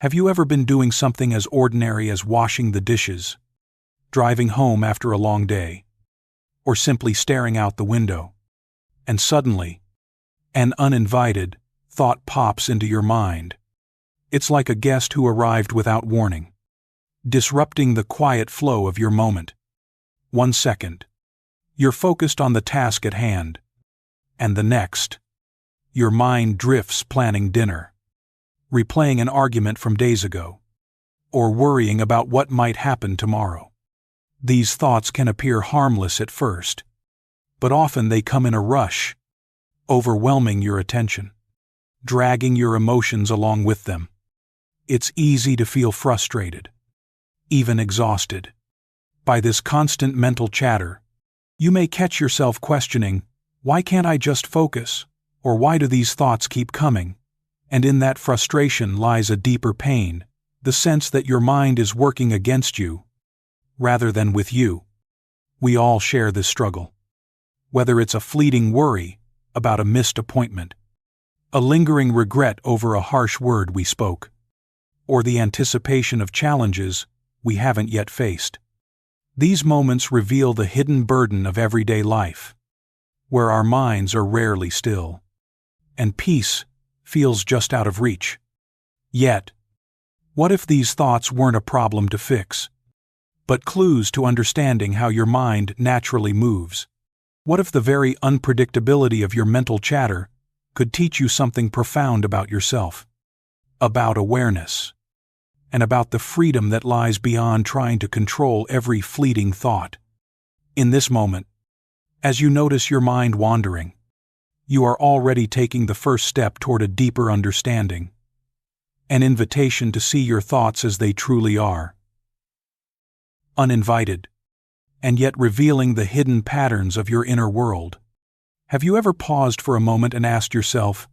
Have you ever been doing something as ordinary as washing the dishes, driving home after a long day, or simply staring out the window, and suddenly, an uninvited thought pops into your mind? It's like a guest who arrived without warning, disrupting the quiet flow of your moment. 1 second, you're focused on the task at hand, and the next, your mind drifts planning dinner, replaying an argument from days ago, or worrying about what might happen tomorrow. These thoughts can appear harmless at first, but often they come in a rush, overwhelming your attention, dragging your emotions along with them. It's easy to feel frustrated, even exhausted, by this constant mental chatter. You may catch yourself questioning, why can't I just focus? Or why do these thoughts keep coming? And in that frustration lies a deeper pain, the sense that your mind is working against you, rather than with you. We all share this struggle. Whether it's a fleeting worry about a missed appointment, a lingering regret over a harsh word we spoke, or the anticipation of challenges we haven't yet faced. These moments reveal the hidden burden of everyday life, where our minds are rarely still, and peace feels just out of reach. Yet, what if these thoughts weren't a problem to fix, but clues to understanding how your mind naturally moves? What if the very unpredictability of your mental chatter could teach you something profound about yourself, about awareness, and about the freedom that lies beyond trying to control every fleeting thought? In this moment, as you notice your mind wandering, you are already taking the first step toward a deeper understanding, an invitation to see your thoughts as they truly are, uninvited, and yet revealing the hidden patterns of your inner world. Have you ever paused for a moment and asked yourself,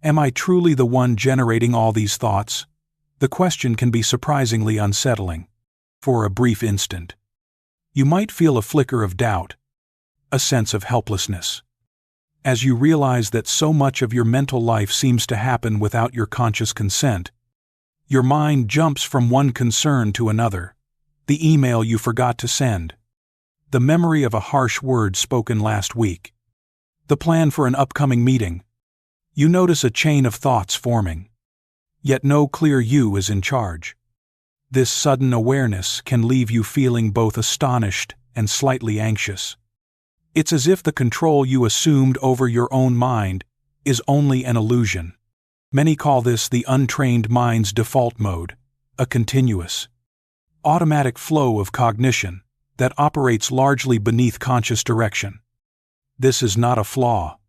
am I truly the one generating all these thoughts? The question can be surprisingly unsettling. For a brief instant, you might feel a flicker of doubt, a sense of helplessness, as you realize that so much of your mental life seems to happen without your conscious consent. Your mind jumps from one concern to another: the email you forgot to send, the memory of a harsh word spoken last week, the plan for an upcoming meeting. You notice a chain of thoughts forming, yet no clear you is in charge. This sudden awareness can leave you feeling both astonished and slightly anxious. It's as if the control you assumed over your own mind is only an illusion. Many call this the untrained mind's default mode, a continuous, automatic flow of cognition that operates largely beneath conscious direction. This is not a flaw,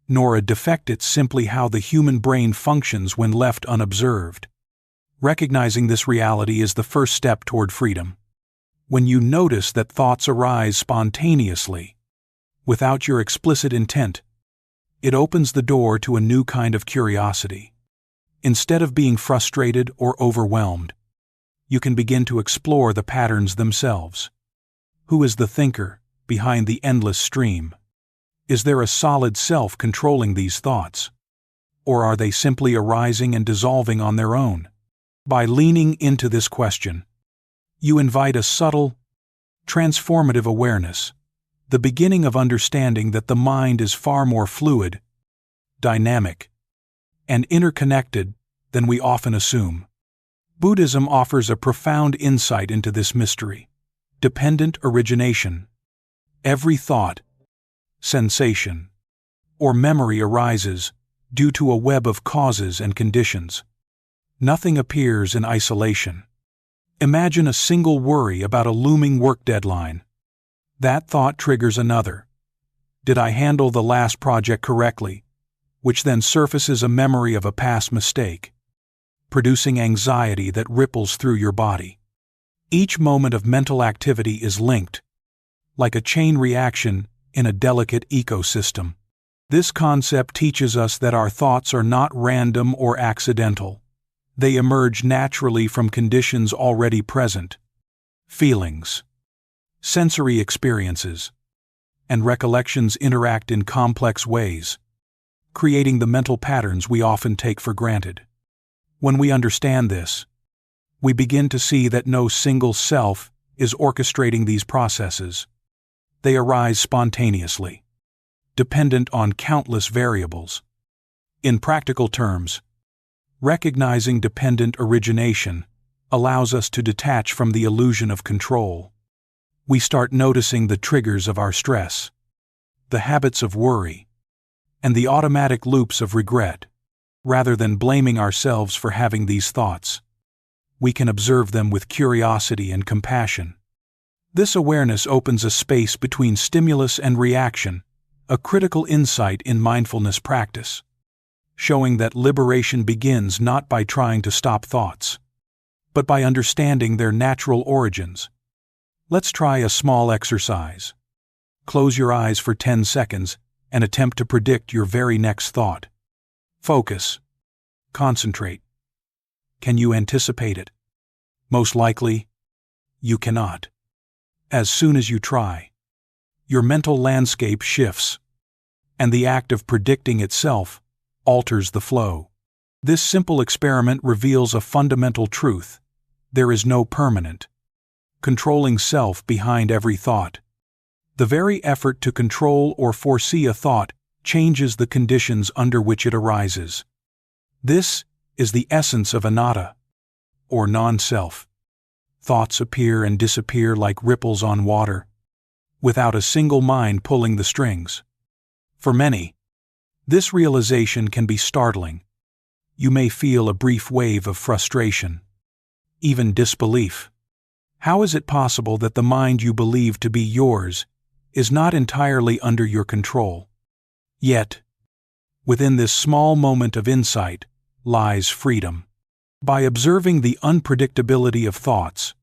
nor a defect. It's simply how the human brain functions when left unobserved. Recognizing this reality is the first step toward freedom. When you notice that thoughts arise spontaneously, without your explicit intent, it opens the door to a new kind of curiosity. Instead of being frustrated or overwhelmed, you can begin to explore the patterns themselves. Who is the thinker behind the endless stream? Is there a solid self controlling these thoughts? Or are they simply arising and dissolving on their own? By leaning into this question, you invite a subtle, transformative awareness, the beginning of understanding that the mind is far more fluid, dynamic, and interconnected than we often assume. Buddhism offers a profound insight into this mystery: dependent origination. Every thought, sensation, or memory arises due to a web of causes and conditions. Nothing appears in isolation. Imagine a single worry about a looming work deadline. That thought triggers another. Did I handle the last project correctly? Which then surfaces a memory of a past mistake, producing anxiety that ripples through your body. Each moment of mental activity is linked, like a chain reaction in a delicate ecosystem. This concept teaches us that our thoughts are not random or accidental. They emerge naturally from conditions already present: feelings, sensory experiences, and recollections interact in complex ways, creating the mental patterns we often take for granted. When we understand this, we begin to see that no single self is orchestrating these processes. They arise spontaneously, dependent on countless variables. In practical terms, recognizing dependent origination allows us to detach from the illusion of control. We start noticing the triggers of our stress, the habits of worry, and the automatic loops of regret. Rather than blaming ourselves for having these thoughts, we can observe them with curiosity and compassion. This awareness opens a space between stimulus and reaction, a critical insight in mindfulness practice, showing that liberation begins not by trying to stop thoughts, but by understanding their natural origins. Let's try a small exercise. Close your eyes for 10 seconds and attempt to predict your very next thought. Focus. Concentrate. Can you anticipate it? Most likely, you cannot. As soon as you try, your mental landscape shifts, and the act of predicting itself alters the flow. This simple experiment reveals a fundamental truth: there is no permanent, controlling self behind every thought. The very effort to control or foresee a thought changes the conditions under which it arises. This is the essence of anatta, or non-self. Thoughts appear and disappear like ripples on water, without a single mind pulling the strings. For many, this realization can be startling. You may feel a brief wave of frustration, even disbelief. How is it possible that the mind you believe to be yours is not entirely under your control? Yet, within this small moment of insight lies freedom. By observing the unpredictability of thoughts,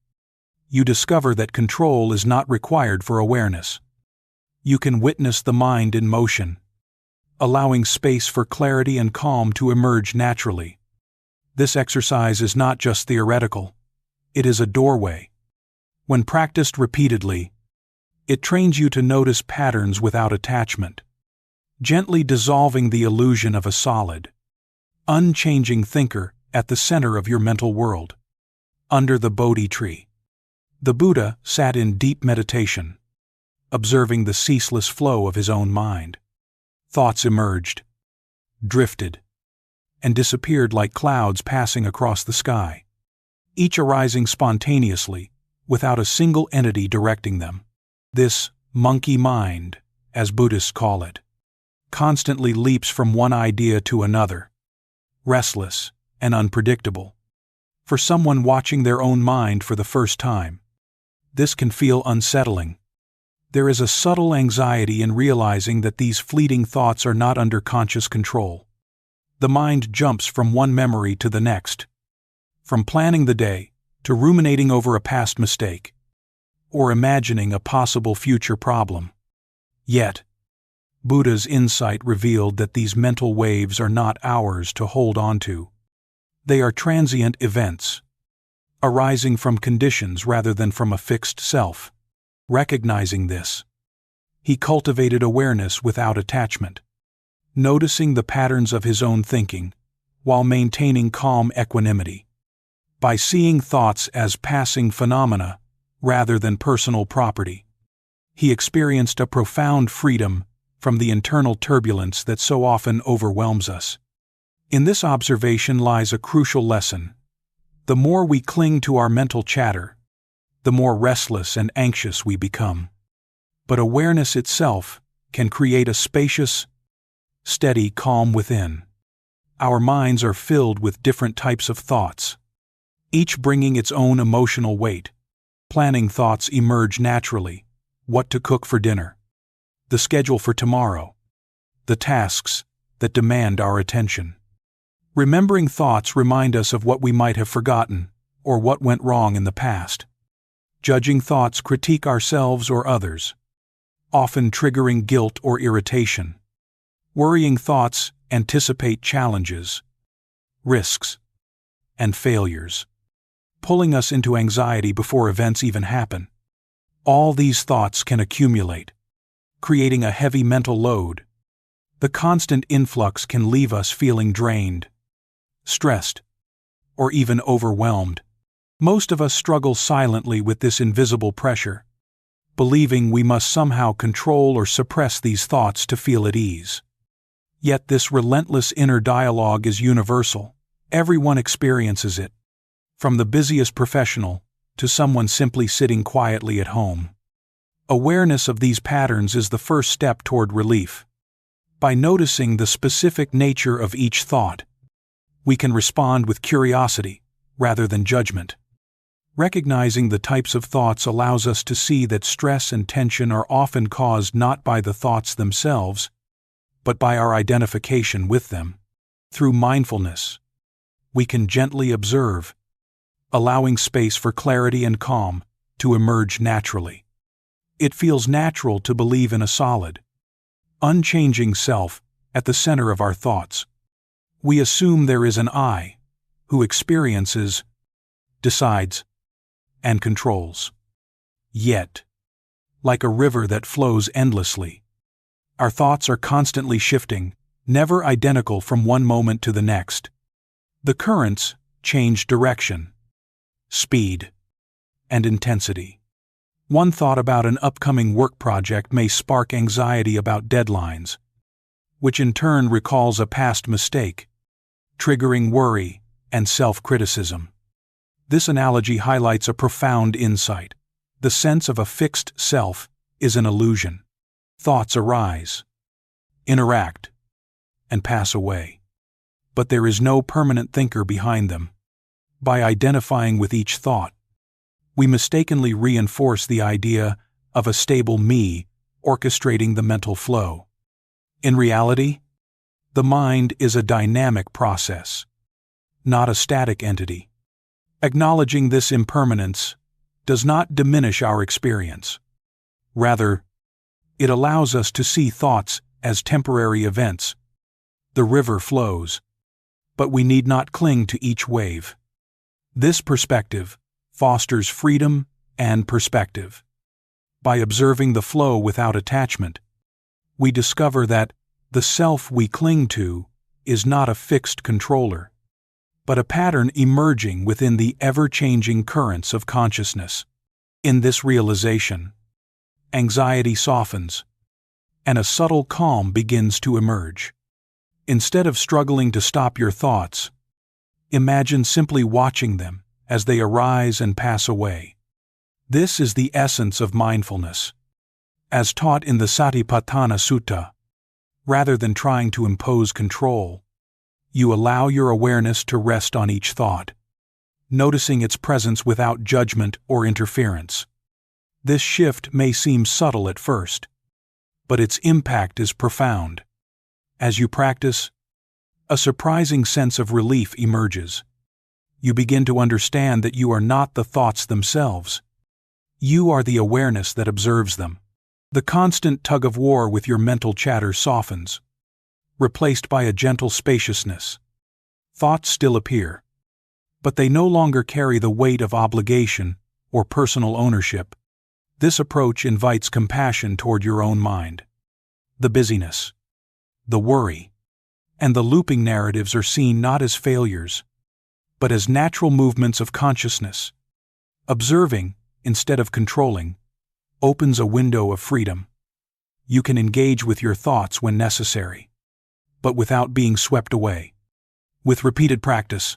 you discover that control is not required for awareness. You can witness the mind in motion, allowing space for clarity and calm to emerge naturally. This exercise is not just theoretical, it is a doorway. When practiced repeatedly, it trains you to notice patterns without attachment, gently dissolving the illusion of a solid, unchanging thinker at the center of your mental world. Under the Bodhi tree, the Buddha sat in deep meditation, observing the ceaseless flow of his own mind. Thoughts emerged, drifted, and disappeared like clouds passing across the sky, each arising spontaneously, without a single entity directing them. This monkey mind, as Buddhists call it, constantly leaps from one idea to another, restless and unpredictable. For someone watching their own mind for the first time, this can feel unsettling. There is a subtle anxiety in realizing that these fleeting thoughts are not under conscious control. The mind jumps from one memory to the next, from planning the day to ruminating over a past mistake, or imagining a possible future problem. Yet, Buddha's insight revealed that these mental waves are not ours to hold on to. They are transient events, arising from conditions rather than from a fixed self. Recognizing this, he cultivated awareness without attachment, noticing the patterns of his own thinking while maintaining calm equanimity. By seeing thoughts as passing phenomena rather than personal property, he experienced a profound freedom from the internal turbulence that so often overwhelms us. In this observation lies a crucial lesson. The more we cling to our mental chatter, the more restless and anxious we become. But awareness itself can create a spacious, steady calm within. Our minds are filled with different types of thoughts, each bringing its own emotional weight. Planning thoughts emerge naturally: what to cook for dinner, the schedule for tomorrow, the tasks that demand our attention. Remembering thoughts remind us of what we might have forgotten or what went wrong in the past. Judging thoughts critique ourselves or others, often triggering guilt or irritation. Worrying thoughts anticipate challenges, risks, and failures, pulling us into anxiety before events even happen. All these thoughts can accumulate, creating a heavy mental load. The constant influx can leave us feeling drained, stressed, or even overwhelmed. Most of us struggle silently with this invisible pressure, believing we must somehow control or suppress these thoughts to feel at ease. Yet this relentless inner dialogue is universal. Everyone experiences it, from the busiest professional to someone simply sitting quietly at home. Awareness of these patterns is the first step toward relief. By noticing the specific nature of each thought, we can respond with curiosity rather than judgment. Recognizing the types of thoughts allows us to see that stress and tension are often caused not by the thoughts themselves, but by our identification with them. Through mindfulness, we can gently observe, allowing space for clarity and calm to emerge naturally. It feels natural to believe in a solid, unchanging self at the center of our thoughts. We assume there is an I who experiences, decides, and controls. Yet, like a river that flows endlessly, our thoughts are constantly shifting, never identical from one moment to the next. The currents change direction, speed, and intensity. One thought about an upcoming work project may spark anxiety about deadlines, which in turn recalls a past mistake, triggering worry and self-criticism. This analogy highlights a profound insight. The sense of a fixed self is an illusion. Thoughts arise, interact, and pass away. But there is no permanent thinker behind them. By identifying with each thought, we mistakenly reinforce the idea of a stable me orchestrating the mental flow. In reality, the mind is a dynamic process, not a static entity. Acknowledging this impermanence does not diminish our experience. Rather, it allows us to see thoughts as temporary events. The river flows, but we need not cling to each wave. This perspective fosters freedom and perspective. By observing the flow without attachment, we discover that the self we cling to is not a fixed controller, but a pattern emerging within the ever-changing currents of consciousness. In this realization, anxiety softens, and a subtle calm begins to emerge. Instead of struggling to stop your thoughts, imagine simply watching them as they arise and pass away. This is the essence of mindfulness. As taught in the Satipatthana Sutta, rather than trying to impose control, you allow your awareness to rest on each thought, noticing its presence without judgment or interference. This shift may seem subtle at first, but its impact is profound. As you practice, a surprising sense of relief emerges. You begin to understand that you are not the thoughts themselves. You are the awareness that observes them. The constant tug-of-war with your mental chatter softens, replaced by a gentle spaciousness. Thoughts still appear, but they no longer carry the weight of obligation or personal ownership. This approach invites compassion toward your own mind. The busyness, the worry, and the looping narratives are seen not as failures, but as natural movements of consciousness. Observing, instead of controlling, opens a window of freedom. You can engage with your thoughts when necessary, but without being swept away. With repeated practice,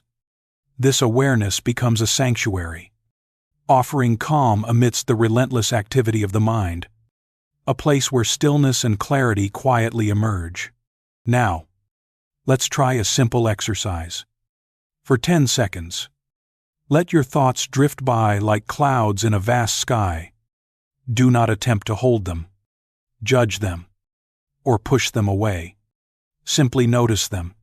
this awareness becomes a sanctuary, offering calm amidst the relentless activity of the mind, a place where stillness and clarity quietly emerge. Now, let's try a simple exercise. For 10 seconds, let your thoughts drift by like clouds in a vast sky. Do not attempt to hold them, judge them, or push them away. Simply notice them.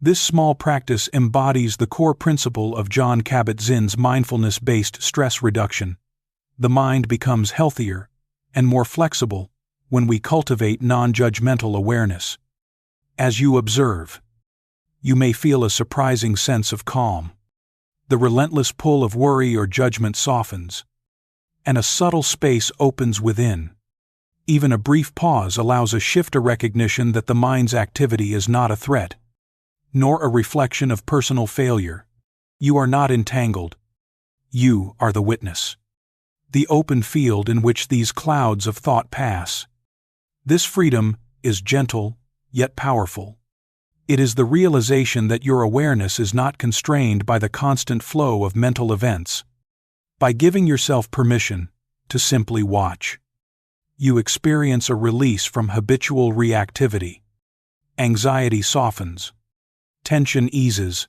This small practice embodies the core principle of Jon Kabat-Zinn's mindfulness-based stress reduction. The mind becomes healthier and more flexible when we cultivate non-judgmental awareness. As you observe, you may feel a surprising sense of calm. The relentless pull of worry or judgment softens, and a subtle space opens within. Even a brief pause allows a shift of recognition that the mind's activity is not a threat, nor a reflection of personal failure, You are not entangled. You are the witness. The open field in which these clouds of thought pass. This freedom is gentle, yet powerful. It is the realization that your awareness is not constrained by the constant flow of mental events. By giving yourself permission to simply watch, you experience a release from habitual reactivity. Anxiety softens, tension eases,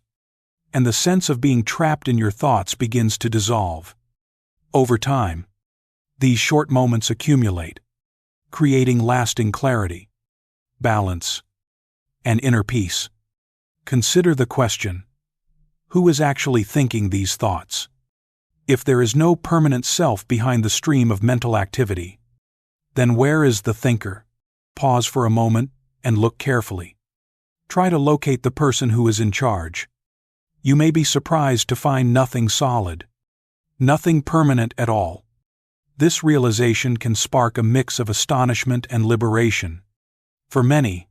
and the sense of being trapped in your thoughts begins to dissolve. Over time, these short moments accumulate, creating lasting clarity, balance, and inner peace. Consider the question: who is actually thinking these thoughts? If there is no permanent self behind the stream of mental activity, then where is the thinker? Pause for a moment and look carefully. Try to locate the person who is in charge. You may be surprised to find nothing solid, nothing permanent at all. This realization can spark a mix of astonishment and liberation. For many,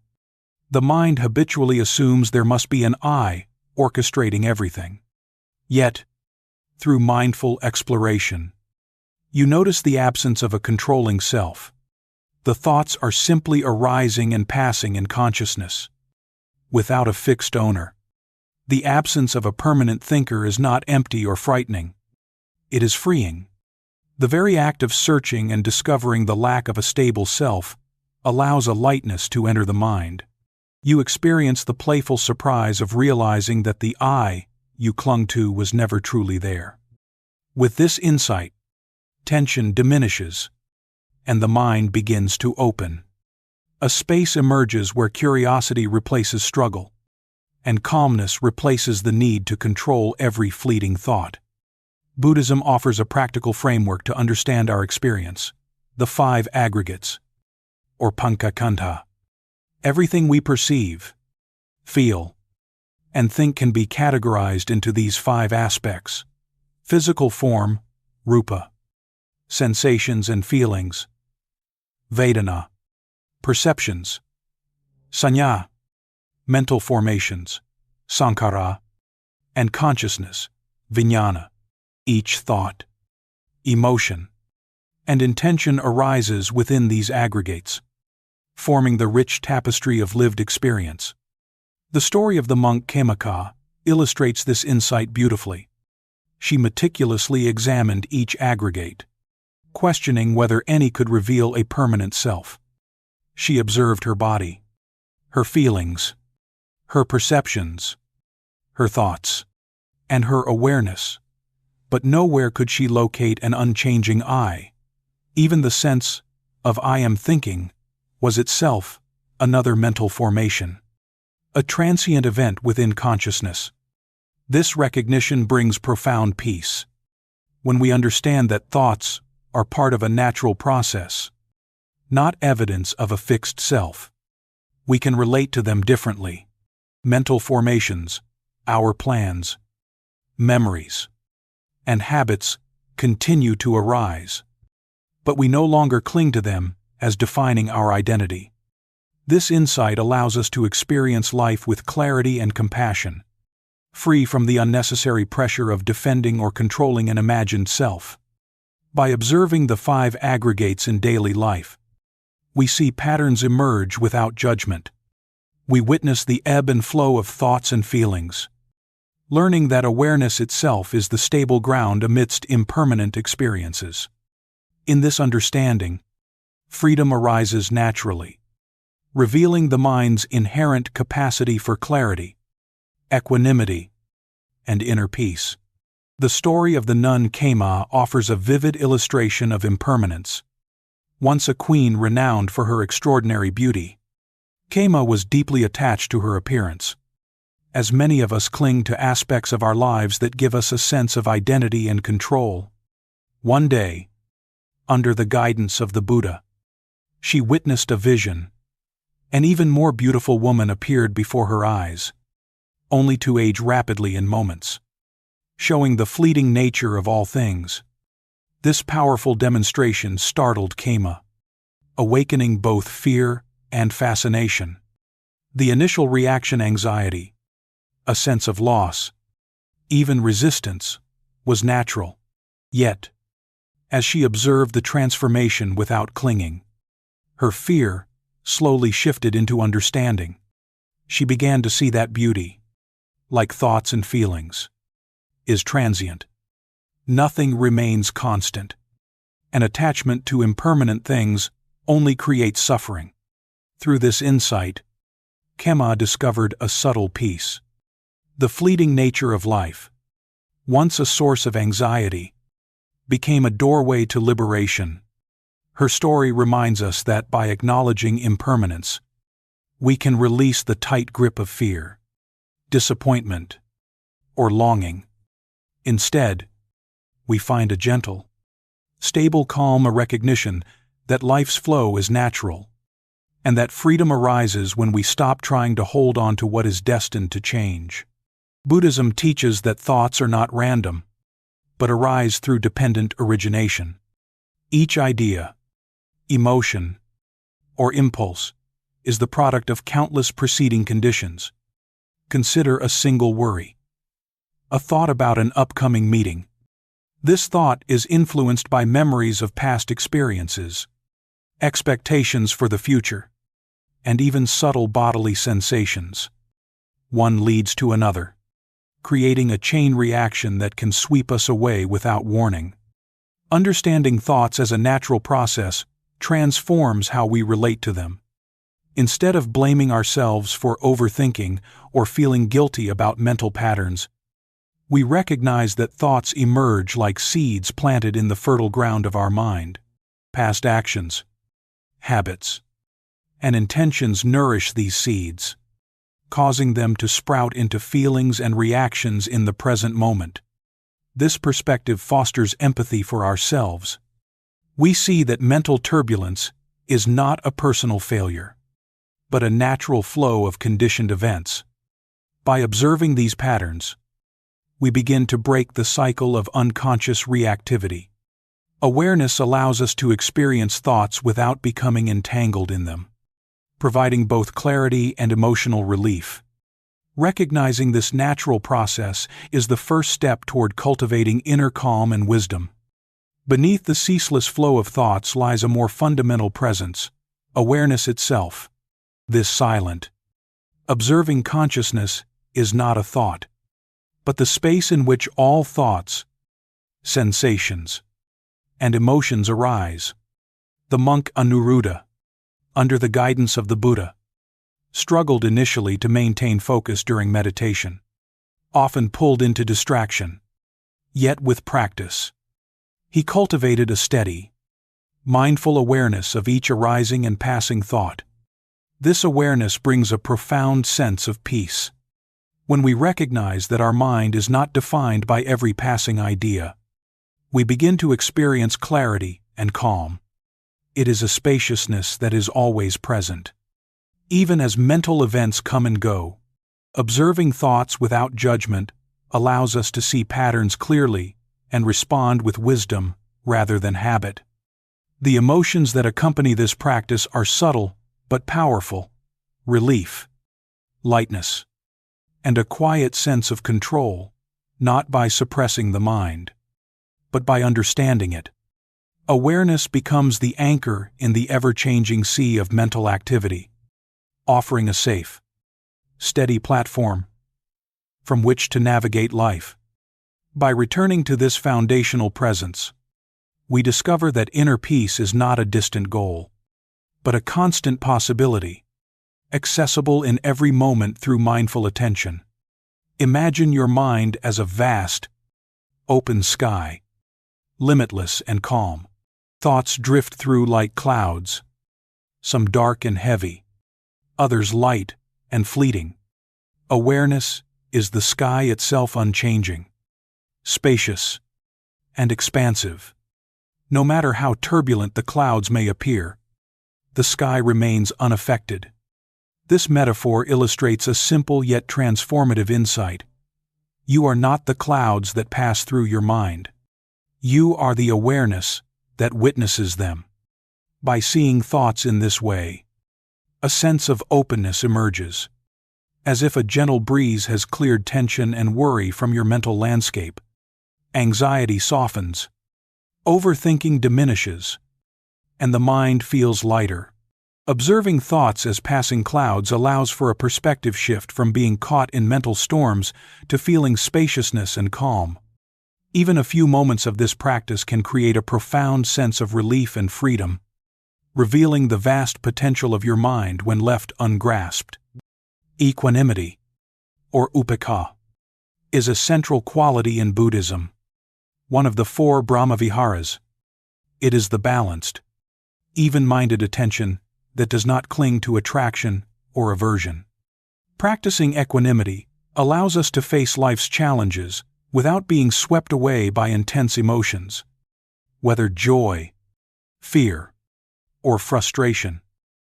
the mind habitually assumes there must be an I orchestrating everything. Yet, through mindful exploration, you notice the absence of a controlling self. The thoughts are simply arising and passing in consciousness, without a fixed owner. The absence of a permanent thinker is not empty or frightening. It is freeing. The very act of searching and discovering the lack of a stable self allows a lightness to enter the mind. You experience the playful surprise of realizing that the I you clung to was never truly there. With this insight, tension diminishes, and the mind begins to open. A space emerges where curiosity replaces struggle, and calmness replaces the need to control every fleeting thought. Buddhism offers a practical framework to understand our experience: the 5 aggregates, or pancakantha. Everything we perceive, feel, and think can be categorized into these 5 aspects: physical form, rupa; sensations and feelings, vedana; perceptions, sanya; mental formations, sankhara; and consciousness, vijnana. Each thought, emotion, and intention arises within these aggregates, forming the rich tapestry of lived experience. The story of the monk Khemaka illustrates this insight beautifully. She meticulously examined each aggregate, questioning whether any could reveal a permanent self. She observed her body, her feelings, her perceptions, her thoughts, and her awareness, but nowhere could she locate an unchanging I. Even the sense of I am thinking was itself another mental formation, a transient event within consciousness. This recognition brings profound peace. When we understand that thoughts are part of a natural process, not evidence of a fixed self, we can relate to them differently. Mental formations, our plans, memories, and habits continue to arise, but we no longer cling to them as defining our identity. This insight allows us to experience life with clarity and compassion, free from the unnecessary pressure of defending or controlling an imagined self. By observing the 5 aggregates in daily life, we see patterns emerge without judgment. We witness the ebb and flow of thoughts and feelings, learning that awareness itself is the stable ground amidst impermanent experiences. In this understanding, freedom arises naturally, revealing the mind's inherent capacity for clarity, equanimity, and inner peace. The story of the nun Khema offers a vivid illustration of impermanence. Once a queen renowned for her extraordinary beauty, Khema was deeply attached to her appearance. As many of us cling to aspects of our lives that give us a sense of identity and control, one day, under the guidance of the Buddha, she witnessed a vision. An even more beautiful woman appeared before her eyes, only to age rapidly in moments, showing the fleeting nature of all things. This powerful demonstration startled Khema, awakening both fear and fascination. The initial reaction, anxiety, a sense of loss, even resistance, was natural. Yet, as she observed the transformation without clinging, her fear slowly shifted into understanding. She began to see that beauty, like thoughts and feelings, is transient. Nothing remains constant. An attachment to impermanent things only creates suffering. Through this insight, Kema discovered a subtle peace. The fleeting nature of life, once a source of anxiety, became a doorway to liberation. Her story reminds us that by acknowledging impermanence, we can release the tight grip of fear, disappointment, or longing. Instead, we find a gentle, stable calm, a recognition that life's flow is natural, and that freedom arises when we stop trying to hold on to what is destined to change. Buddhism teaches that thoughts are not random, but arise through dependent origination. Each idea, emotion, or impulse is the product of countless preceding conditions. Consider a single worry, a thought about an upcoming meeting. This thought is influenced by memories of past experiences, expectations for the future, and even subtle bodily sensations. One leads to another, creating a chain reaction that can sweep us away without warning. Understanding thoughts as a natural process transforms how we relate to them. Instead of blaming ourselves for overthinking or feeling guilty about mental patterns, we recognize that thoughts emerge like seeds planted in the fertile ground of our mind. Past actions, habits, and intentions nourish these seeds, causing them to sprout into feelings and reactions in the present moment. This perspective fosters empathy for ourselves. We see that mental turbulence is not a personal failure, but a natural flow of conditioned events. By observing these patterns, we begin to break the cycle of unconscious reactivity. Awareness allows us to experience thoughts without becoming entangled in them, providing both clarity and emotional relief. Recognizing this natural process is the first step toward cultivating inner calm and wisdom. Beneath the ceaseless flow of thoughts lies a more fundamental presence, awareness itself. This silent, observing consciousness is not a thought, but the space in which all thoughts, sensations, and emotions arise. The monk Anuruddha, under the guidance of the Buddha, struggled initially to maintain focus during meditation, often pulled into distraction. Yet with practice, he cultivated a steady, mindful awareness of each arising and passing thought. This awareness brings a profound sense of peace. When we recognize that our mind is not defined by every passing idea, we begin to experience clarity and calm. It is a spaciousness that is always present. Even as mental events come and go, observing thoughts without judgment allows us to see patterns clearly and respond with wisdom rather than habit. The emotions that accompany this practice are subtle but powerful: relief, lightness, and a quiet sense of control, not by suppressing the mind, but by understanding it. Awareness becomes the anchor in the ever-changing sea of mental activity, offering a safe, steady platform from which to navigate life. By returning to this foundational presence, we discover that inner peace is not a distant goal, but a constant possibility, accessible in every moment through mindful attention. Imagine your mind as a vast, open sky, limitless and calm. Thoughts drift through like clouds, some dark and heavy, others light and fleeting. Awareness is the sky itself, unchanging, spacious, and expansive. No matter how turbulent the clouds may appear, the sky remains unaffected. This metaphor illustrates a simple yet transformative insight. You are not the clouds that pass through your mind. You are the awareness that witnesses them. By seeing thoughts in this way, a sense of openness emerges, as if a gentle breeze has cleared tension and worry from your mental landscape. Anxiety softens, overthinking diminishes, and the mind feels lighter. Observing thoughts as passing clouds allows for a perspective shift from being caught in mental storms to feeling spaciousness and calm. Even a few moments of this practice can create a profound sense of relief and freedom, revealing the vast potential of your mind when left ungrasped. Equanimity, or upekkha, is a central quality in Buddhism, one of the 4 Brahmaviharas. It is the balanced, even-minded attention that does not cling to attraction or aversion. Practicing equanimity allows us to face life's challenges without being swept away by intense emotions, whether joy, fear, or frustration.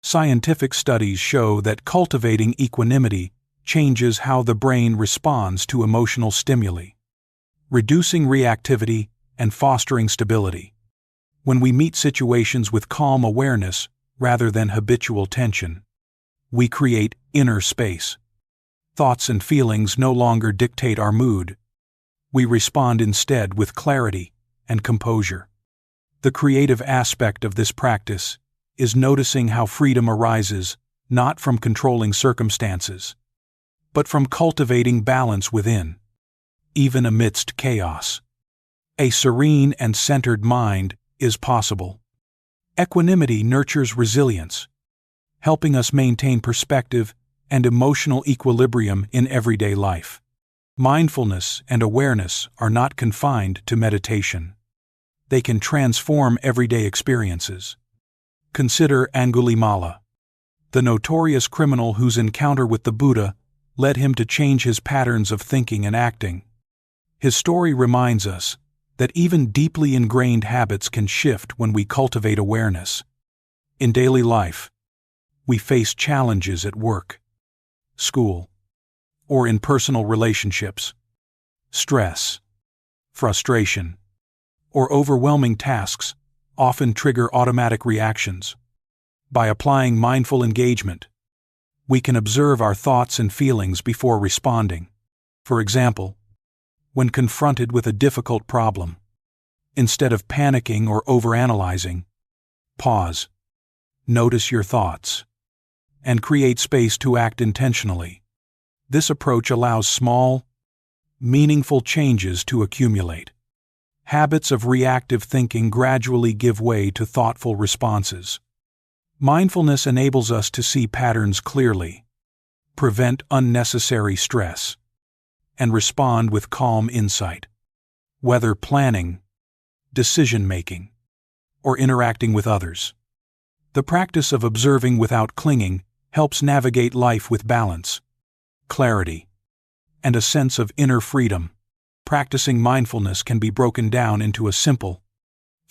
Scientific studies show that cultivating equanimity changes how the brain responds to emotional stimuli, reducing reactivity and fostering stability. When we meet situations with calm awareness rather than habitual tension, we create inner space. Thoughts and feelings no longer dictate our mood. We respond instead with clarity and composure. The creative aspect of this practice is noticing how freedom arises not from controlling circumstances, but from cultivating balance within, even amidst chaos. A serene and centered mind is possible. Equanimity nurtures resilience, helping us maintain perspective and emotional equilibrium in everyday life. Mindfulness and awareness are not confined to meditation. They can transform everyday experiences. Consider Angulimala, the notorious criminal whose encounter with the Buddha led him to change his patterns of thinking and acting. His story reminds us that even deeply ingrained habits can shift when we cultivate awareness. In daily life, we face challenges at work, school, or in personal relationships. Stress, frustration, or overwhelming tasks often trigger automatic reactions. By applying mindful engagement, we can observe our thoughts and feelings before responding. For example, when confronted with a difficult problem, instead of panicking or overanalyzing, pause, notice your thoughts, and create space to act intentionally. This approach allows small, meaningful changes to accumulate. Habits of reactive thinking gradually give way to thoughtful responses. Mindfulness enables us to see patterns clearly, prevent unnecessary stress, and respond with calm insight. Whether planning, decision-making, or interacting with others, the practice of observing without clinging helps navigate life with balance, clarity, and a sense of inner freedom. Practicing mindfulness can be broken down into a simple,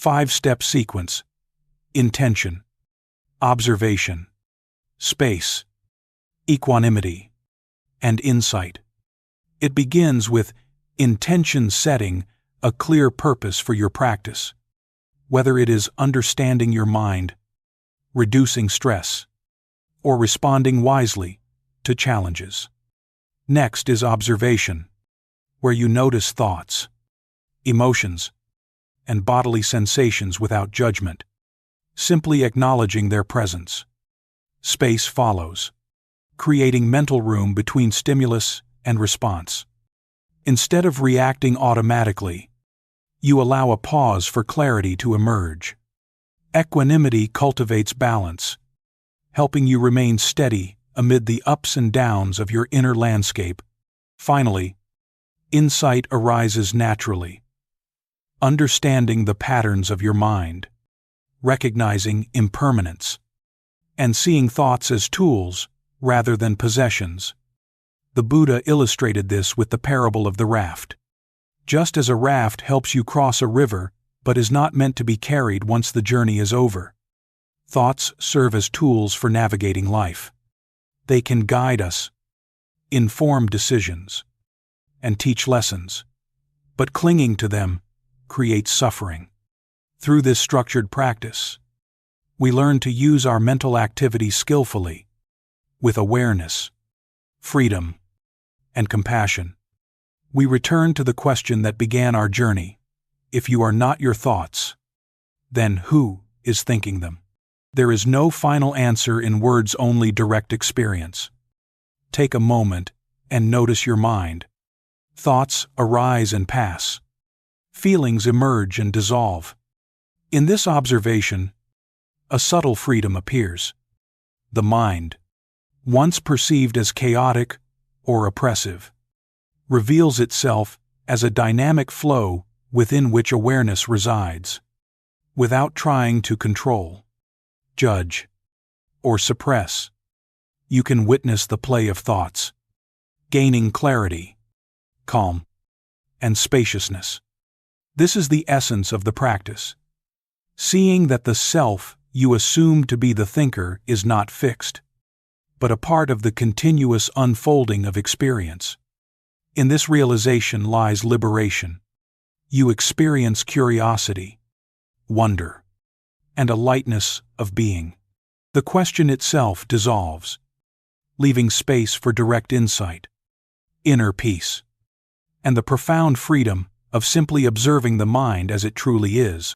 5-step sequence: intention, observation, space, equanimity, and insight. It begins with intention setting a clear purpose for your practice, whether it is understanding your mind, reducing stress, or responding wisely to challenges. Next is observation, where you notice thoughts, emotions, and bodily sensations without judgment, simply acknowledging their presence. Space follows, creating mental room between stimulus and response. Instead of reacting automatically, you allow a pause for clarity to emerge. Equanimity cultivates balance, helping you remain steady amid the ups and downs of your inner landscape. Finally, insight arises naturally. Understanding the patterns of your mind, recognizing impermanence, and seeing thoughts as tools rather than possessions. The Buddha illustrated this with the parable of the raft. Just as a raft helps you cross a river but is not meant to be carried once the journey is over, thoughts serve as tools for navigating life. They can guide us, inform decisions, and teach lessons, but clinging to them creates suffering. Through this structured practice, we learn to use our mental activity skillfully, with awareness, freedom, and compassion. We return to the question that began our journey. If you are not your thoughts, then who is thinking them? There is no final answer in words, only direct experience. Take a moment and notice your mind. Thoughts arise and pass. Feelings emerge and dissolve. In this observation, a subtle freedom appears. The mind, once perceived as chaotic or oppressive, reveals itself as a dynamic flow within which awareness resides. Without trying to control, judge, or suppress, you can witness the play of thoughts, gaining clarity, calm, and spaciousness. This is the essence of the practice. Seeing that the self you assume to be the thinker is not fixed, but a part of the continuous unfolding of experience. In this realization lies liberation. You experience curiosity, wonder, and a lightness of being. The question itself dissolves, leaving space for direct insight, inner peace, and the profound freedom of simply observing the mind as it truly is.